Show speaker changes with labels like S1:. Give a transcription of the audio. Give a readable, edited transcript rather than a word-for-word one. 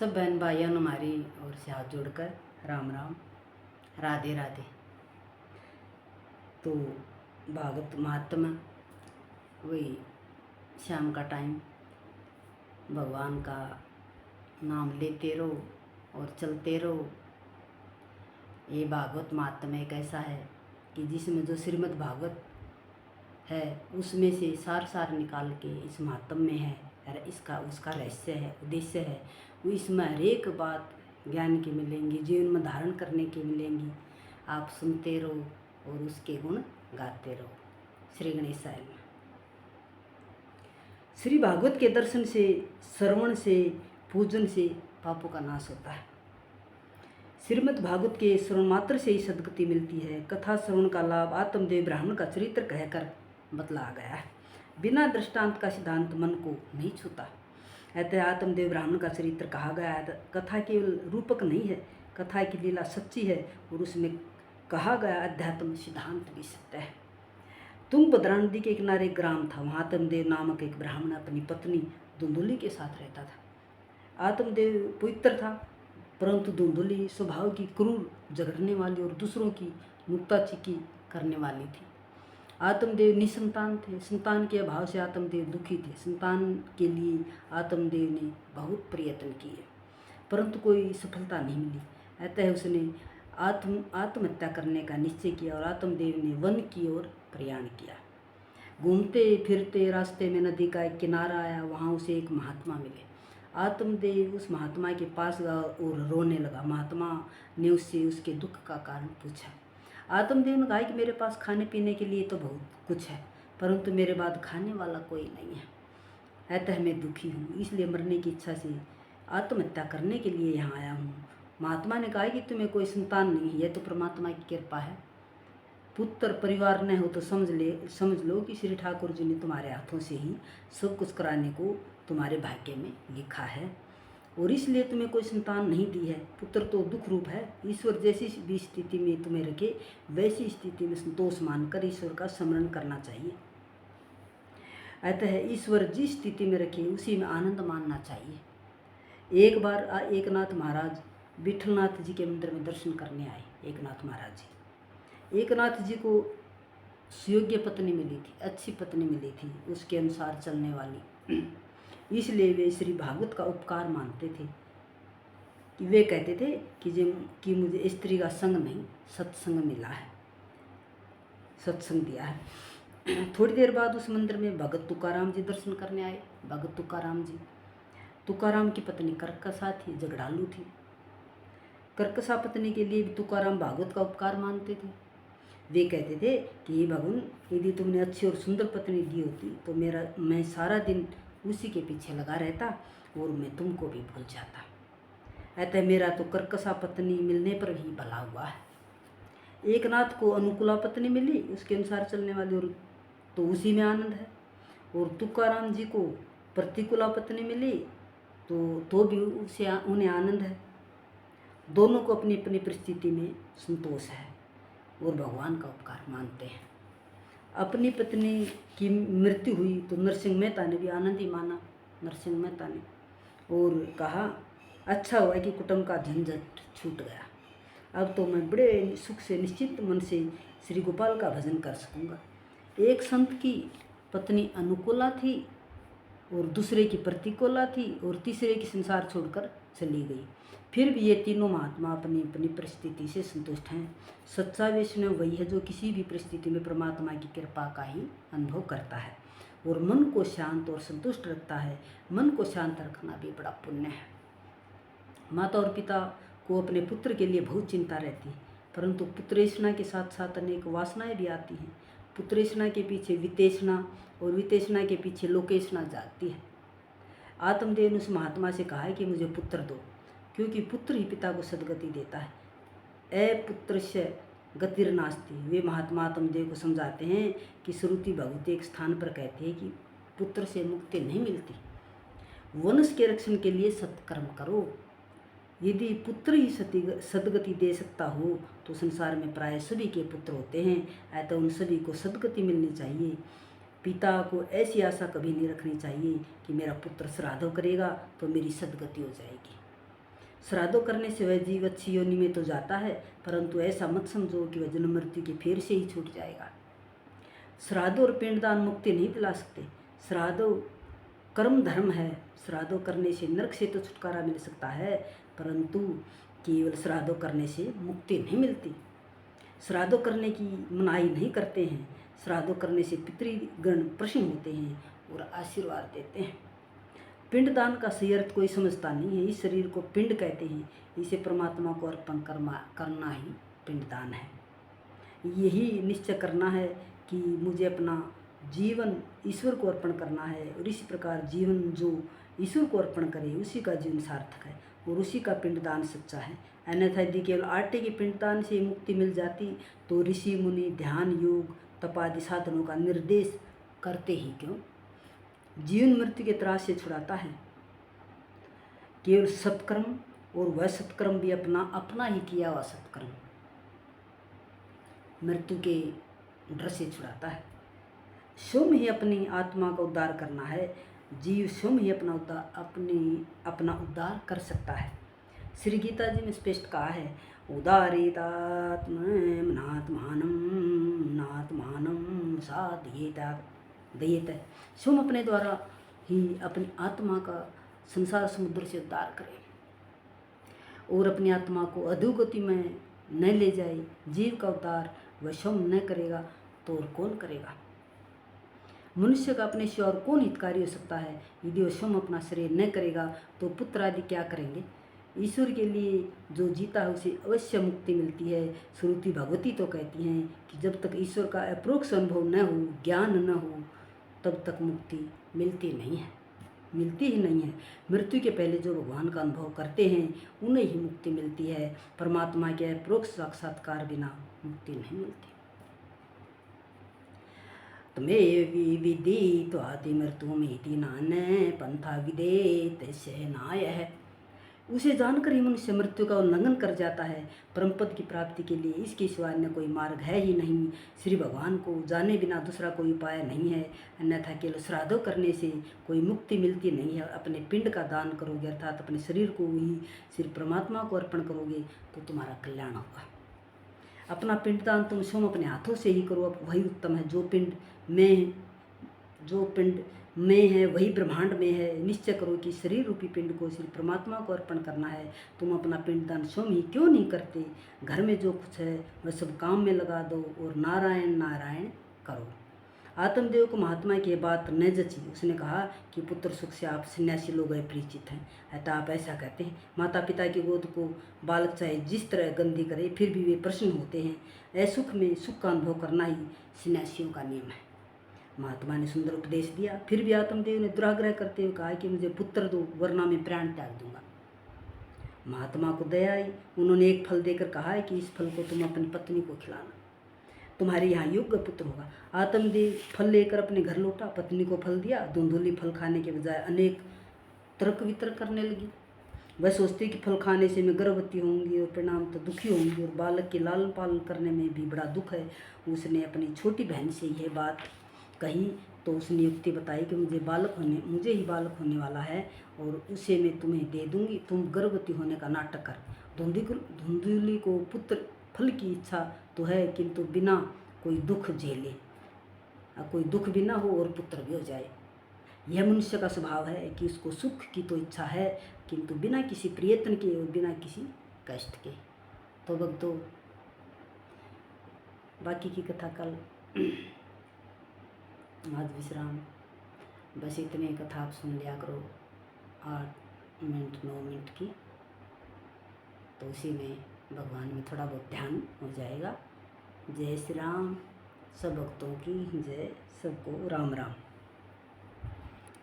S1: सब बहन भाइयों ने हमारी ओर से हाथ जोड़कर राम राम, राधे राधे। तो भागवत महात्मा वही शाम का टाइम भगवान का नाम लेते रहो और चलते रहो। ये भागवत महात्मा एक ऐसा है कि जिसमें जो श्रीमद् भागवत है उसमें से सार सार निकाल के इस महात्म में है और इसका उसका रहस्य है, उद्देश्य है। वो इसमें हर एक बात ज्ञान की मिलेंगी, जीवन में धारण करने की मिलेंगी। आप सुनते रहो और उसके गुण गाते रहो। श्री गणेशाय नमः। श्री भागवत के दर्शन से, श्रवण से, पूजन से पापों का नाश होता है। श्रीमद् भागवत के श्रवण मात्र से ही सद्गति मिलती है। कथा श्रवण का लाभ आत्मदेव ब्राह्मण का चरित्र कहकर बतला गया है। बिना दृष्टांत का सिद्धांत मन को नहीं छूता। अतः आत्मदेव ब्राह्मण का चरित्र कहा गया है। कथा केवल रूपक नहीं है, कथा की लीला सच्ची है और उसमें कहा गया अध्यात्म सिद्धांत भी सत्य है। तुंगभद्रा नदी के किनारे एक ग्राम था। वहाँ आत्मदेव नामक एक ब्राह्मण अपनी पत्नी धुंधुली के साथ रहता था। आत्मदेव पवित्र था, परंतु धुंधुली स्वभाव की क्रूर, झगड़ने वाली और दूसरों की नुक्ताचीकी करने वाली थी। आत्मदेव निसंतान थे। संतान के अभाव से आत्मदेव दुखी थे। संतान के लिए आत्मदेव ने बहुत प्रयत्न किए, परंतु कोई सफलता नहीं मिली। अतः उसने आत्महत्या करने का निश्चय किया और आत्मदेव ने वन की ओर प्रयाण किया। घूमते फिरते रास्ते में नदी का एक किनारा आया। वहाँ उसे एक महात्मा मिले। आत्मदेव उस महात्मा के पास गया और रोने लगा। महात्मा ने उससे उसके दुख का कारण पूछा। आत्मदेव ने कहा कि मेरे पास खाने पीने के लिए तो बहुत कुछ है, परंतु मेरे बाद खाने वाला कोई नहीं है। अतः मैं दुखी हूँ, इसलिए मरने की इच्छा से आत्महत्या करने के लिए यहाँ आया हूँ। महात्मा ने कहा कि तुम्हें कोई संतान नहीं है, यह तो परमात्मा की कृपा है। पुत्र परिवार न हो तो समझ लो कि श्री ठाकुर जी ने तुम्हारे हाथों से ही सब कुछ कराने को तुम्हारे भाग्य में लिखा है और इसलिए तुम्हें कोई संतान नहीं दी है। पुत्र तो दुख रूप है। ईश्वर जैसी भी स्थिति में तुम्हें रखे, वैसी स्थिति में संतोष मानकर ईश्वर का स्मरण करना चाहिए। अतः ईश्वर जिस स्थिति में रखे उसी में आनंद मानना चाहिए। एक बार एकनाथ महाराज विठलनाथ जी के मंदिर में दर्शन करने आए। एकनाथ महाराज जी, एकनाथ जी को सुयोग्य पत्नी मिली थी, अच्छी पत्नी मिली थी, उसके अनुसार चलने वाली। इसलिए वे श्री भागवत का उपकार मानते थे कि वे कहते थे कि मुझे स्त्री का संग नहीं, सत्संग मिला है, सत्संग दिया है। थोड़ी देर बाद उस मंदिर में भगत तुकाराम जी दर्शन करने आए। भगत तुकाराम जी, तुकाराम की पत्नी कर्कशा थी, झगड़ालू थी। कर्कशा पत्नी के लिए भी तुकाराम भागवत का उपकार मानते थे। वे कहते थे कि भगवान, यदि तुमने अच्छी और सुंदर पत्नी दी होती तो मैं सारा दिन उसी के पीछे लगा रहता और मैं तुमको भी भूल जाता। अतः मेरा तो कर्कशा पत्नी मिलने पर ही भला हुआ है। एकनाथ को अनुकूला पत्नी मिली, उसके अनुसार चलने वाली, और तो उसी में आनंद है। और तुकाराम जी को प्रतिकूला पत्नी मिली तो भी उन्हें आनंद है। दोनों को अपनी अपनी परिस्थिति में संतोष है और भगवान का उपकार मानते हैं। अपनी पत्नी की मृत्यु हुई तो नरसिंह मेहता ने भी आनंद ही माना। नरसिंह मेहता ने और कहा, अच्छा हुआ कि कुटुंब का झंझट छूट गया। अब तो मैं बड़े सुख से निश्चित मन से श्री गोपाल का भजन कर सकूँगा। एक संत की पत्नी अनुकूला थी और दूसरे की प्रतिकूला थी और तीसरे की संसार छोड़कर चली गई। फिर भी ये तीनों महात्मा अपनी अपनी परिस्थिति से संतुष्ट हैं। सच्चा वैष्णव वही है जो किसी भी परिस्थिति में परमात्मा की कृपा का ही अनुभव करता है और मन को शांत और संतुष्ट रखता है। मन को शांत रखना भी बड़ा पुण्य है। माता और पिता को अपने पुत्र के लिए बहुत चिंता रहती है, परंतु पुत्रेषणा के साथ साथ अनेक वासनाएं भी आती हैं। पुत्रेषणा के पीछे वितेषणा और वितेषणा के पीछे लोकेषणा जाती है। आत्मदेव ने उस महात्मा से कहा है कि मुझे पुत्र दो, क्योंकि पुत्र ही पिता को सद्गति देता है। अपुत्रस्य गतिर्नास्ति। वे महात्मा आत्मदेव को समझाते हैं कि श्रुति भगवती एक स्थान पर कहती है कि पुत्र से मुक्ति नहीं मिलती। वंश के रक्षण के लिए सत्कर्म करो। यदि पुत्र ही सद्गति दे सकता हो तो संसार में प्राय सभी के पुत्र होते हैं। अतः उन सभी को सद्गति मिलनी चाहिए। पिता को ऐसी आशा कभी नहीं रखनी चाहिए कि मेरा पुत्र श्राद्ध करेगा तो मेरी सद्गति हो जाएगी। श्राद्धों करने से वह जीव अच्छी योनि में तो जाता है, परंतु ऐसा मत समझो कि वह जन्म मृत्यु के फेर से ही छूट जाएगा। श्राद्ध और पिंडदान मुक्ति नहीं दिला सकते। श्राद्ध कर्म धर्म है। श्राद्धों करने से नरक से तो छुटकारा मिल सकता है, परंतु केवल श्राद्धों करने से मुक्ति नहीं मिलती। श्राद्धों करने की मनाही नहीं करते हैं। श्राद्धों करने से पितृगण प्रसन्न होते हैं और आशीर्वाद देते हैं। पिंडदान का सही अर्थ कोई समझता नहीं है। इस शरीर को पिंड कहते हैं। इसे परमात्मा को अर्पण करना ही पिंडदान है। यही निश्चय करना है कि मुझे अपना जीवन ईश्वर को अर्पण करना है, और इसी प्रकार जीवन जो ईश्वर को अर्पण करे उसी का जीवन सार्थक है और उसी का पिंडदान सच्चा है। अन्यथा यदि केवल आटे के पिंडदान से मुक्ति मिल जाती तो ऋषि मुनि ध्यान योग तप आदि साधनों का निर्देश करते ही क्यों। जीवन मृत्यु के त्रास से छुड़ाता है। केवल सत्कर्म, और वह सत्कर्म भी अपना ही किया हुआ सत्कर्म मृत्यु के डर से छुड़ाता है। स्वयं ही अपनी आत्मा का उद्धार करना है। जीव स्वयं ही अपना उद्धार कर सकता है। श्री गीता जी में स्पष्ट कहा है, उदारितात्मनात्मानं नात्मानं साधयेत। स्वयं अपने द्वारा ही अपनी आत्मा का संसार समुद्र से उद्धार करे और अपनी आत्मा को अधोगति में न ले जाए। जीव का उद्धार वह स्वयं न करेगा तो और कौन करेगा। मनुष्य का अपने से और कौन हितकारी हो सकता है। यदि वह स्वयं अपना शरीर न करेगा तो पुत्र आदि क्या करेंगे। ईश्वर के लिए जो जीता है उसे अवश्य मुक्ति मिलती है। श्रुति भगवती तो कहती हैं कि जब तक ईश्वर का अप्रोक्ष अनुभव न हो, ज्ञान न हो, तब तक मुक्ति मिलती नहीं है, मिलती ही नहीं है। मृत्यु के पहले जो भगवान का अनुभव करते हैं उन्हें ही मुक्ति मिलती है। परमात्मा के अप्रोक्ष साक्षात्कार बिना मुक्ति नहीं मिलती। तुम्हें विदित्वाति मृत्युमिति नान्य पंथा विदेत नाय है। उसे जानकर ही मनुष्य मृत्यु का उल्लंघन कर जाता है। परमपद की प्राप्ति के लिए इसके सिवा अन्य कोई मार्ग है ही नहीं। श्री भगवान को जाने बिना दूसरा कोई उपाय नहीं है। अन्यथा केवल श्राद्धों करने से कोई मुक्ति मिलती नहीं है। अपने पिंड का दान करोगे, अर्थात अपने शरीर को ही श्री परमात्मा को अर्पण करोगे तो तुम्हारा कल्याण होगा। अपना पिंडदान तुम स्वयं अपने हाथों से ही करो, अब वही उत्तम है। जो पिंड में है वही ब्रह्मांड में है। निश्चय करो कि शरीर रूपी पिंड को श्री परमात्मा को अर्पण करना है। तुम अपना पिंडदान स्वयं ही क्यों नहीं करते। घर में जो कुछ है वह सब काम में लगा दो और नारायण नारायण करो। आत्मदेव को महात्मा की बात न जची। उसने कहा कि पुत्र सुख से आप सन्यासी लोग परिचित हैं, अतः आप ऐसा कहते हैं। माता पिता की गोद को बालक चाहे जिस तरह गंदी करे फिर भी वे प्रसन्न होते हैं। असुख में सुख का अनुभव करना ही सन्यासियों का नियम है। महात्मा ने सुंदर उपदेश दिया। फिर भी आत्मदेव ने दुराग्रह करते हुए कहा कि मुझे पुत्र दो, वरना मैं प्राण त्याग दूंगा। महात्मा को दया आई। उन्होंने एक फल देकर कहा है कि इस फल को तुम अपनी पत्नी को खिलाना, तुम्हारे यहाँ योग्य पुत्र होगा। आत्मदेव फल लेकर अपने घर लौटा। पत्नी को फल दिया। धुंधुली फल खाने के बजाय अनेक तर्क वितर्क करने लगी। वह सोचती कि फल खाने से मैं गर्भवती होंगी और परिणाम तो दुखी होंगी, और बालक के लालन पालन करने में भी बड़ा दुख है। उसने अपनी छोटी बहन से यह बात कही तो उसने युक्ति बताई कि मुझे ही बालक होने वाला है और उसे मैं तुम्हें दे दूंगी। तुम गर्भवती होने का नाटक कर। धुंधुली को पुत्र फल की इच्छा तो है, किंतु बिना कोई दुख झेले, कोई दुख भी ना हो और पुत्र भी हो जाए। यह मनुष्य का स्वभाव है कि उसको सुख की तो इच्छा है, किंतु बिना किसी प्रयत्न के और बिना किसी कष्ट के। तो भक्तों, बाकी की कथा कल। आज विश्राम। बस इतने कथा आप सुन लिया करो, 8 मिनट 9 मिनट की, तो उसी में भगवान में थोड़ा बहुत ध्यान हो जाएगा। जय श्री राम। सब भक्तों की जय। सबको राम राम।